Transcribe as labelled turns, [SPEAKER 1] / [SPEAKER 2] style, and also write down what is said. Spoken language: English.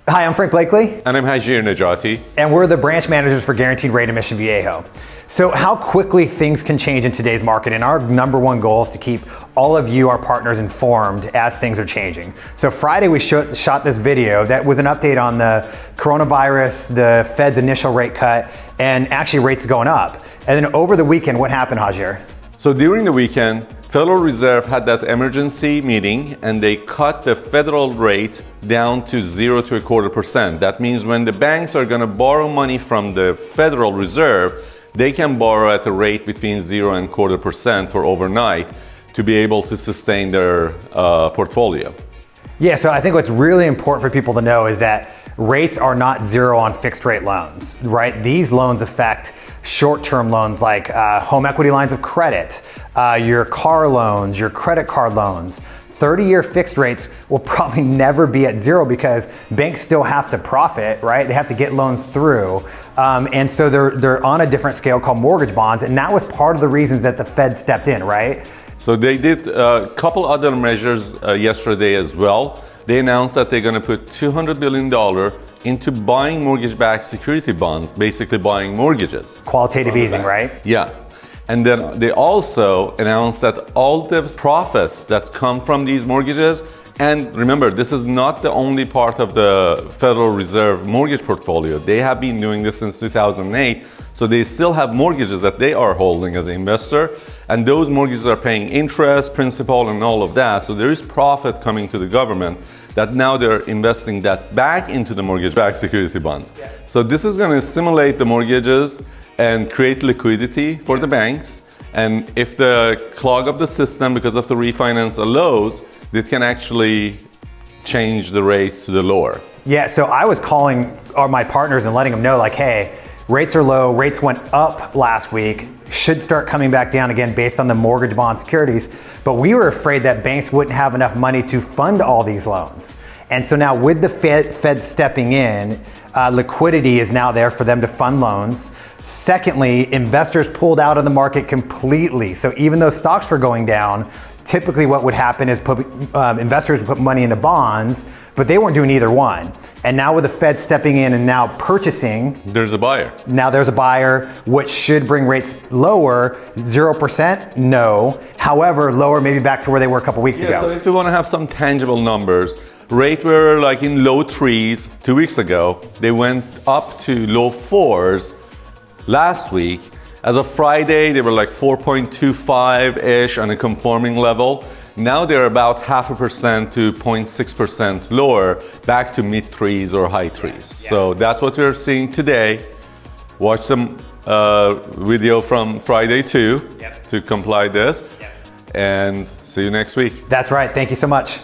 [SPEAKER 1] Hi, I'm Frank Blakely.
[SPEAKER 2] And I'm Hajir Najati.
[SPEAKER 1] And we're the branch managers for Guaranteed Rate in Mission Viejo. So how quickly things can change in today's market, and our number one goal is to keep all of you, our partners, informed as things are changing. So Friday we shot this video that was an update on the coronavirus, the Fed's initial rate cut, and actually rates going up. And then over the weekend, what happened, Hajir?
[SPEAKER 2] So during the weekend, Federal Reserve had that emergency meeting and they cut the federal rate down to 0 to 0.25%. That means when the banks are going to borrow money from the Federal Reserve, they can borrow at a rate between 0 and 0.25% for overnight to be able to sustain their portfolio.
[SPEAKER 1] Yeah, so I think what's really important for people to know is that rates are not zero on fixed rate loans, right? These loans affect short-term loans like home equity lines of credit, your car loans, your credit card loans. 30-year fixed rates will probably never be at zero because banks still have to profit, right? They have to get loans through. And so they're on a different scale called mortgage bonds. And that was part of the reasons that the Fed stepped in, right?
[SPEAKER 2] So they did a couple other measures yesterday as well. They announced that they're going to put $200 billion into buying mortgage-backed security bonds, basically buying mortgages.
[SPEAKER 1] Qualitative easing, right?
[SPEAKER 2] Yeah. And then they also announced that all the profits that's come from these mortgages, and remember, this is not the only part of the Federal Reserve mortgage portfolio. They have been doing this since 2008. So they still have mortgages that they are holding as an investor. And those mortgages are paying interest, principal, and all of that. So there is profit coming to the government that now they're investing that back into the mortgage-backed security bonds. Yeah. So this is going to stimulate the mortgages and create liquidity for the banks. And if the clog of the system because of the refinance allows, this can actually change the rates to the lower.
[SPEAKER 1] Yeah, so I was calling my partners and letting them know like, hey, rates are low, rates went up last week, should start coming back down again based on the mortgage bond securities. But we were afraid that banks wouldn't have enough money to fund all these loans. And so now with the Fed stepping in, liquidity is now there for them to fund loans. Secondly, investors pulled out of the market completely. So even though stocks were going down, typically what would happen is investors would put money into bonds, but they weren't doing either one. And now with the Fed stepping in and now purchasing,
[SPEAKER 2] there's a buyer.
[SPEAKER 1] Now there's a buyer, which should bring rates lower. 0%, no. However, lower maybe back to where they were a couple weeks ago.
[SPEAKER 2] So if you want to have some tangible numbers, rates were like in low 3s 2 weeks ago. They went up to low 4s last week. As of Friday, they were like 4.25-ish on a conforming level. Now they're about 0.5% to 0.6% lower, back to mid 3s or high 3s. Yeah. So that's what we're seeing today. Watch the video from Friday too to comply this. Yep. And see you next week.
[SPEAKER 1] That's right. Thank you so much.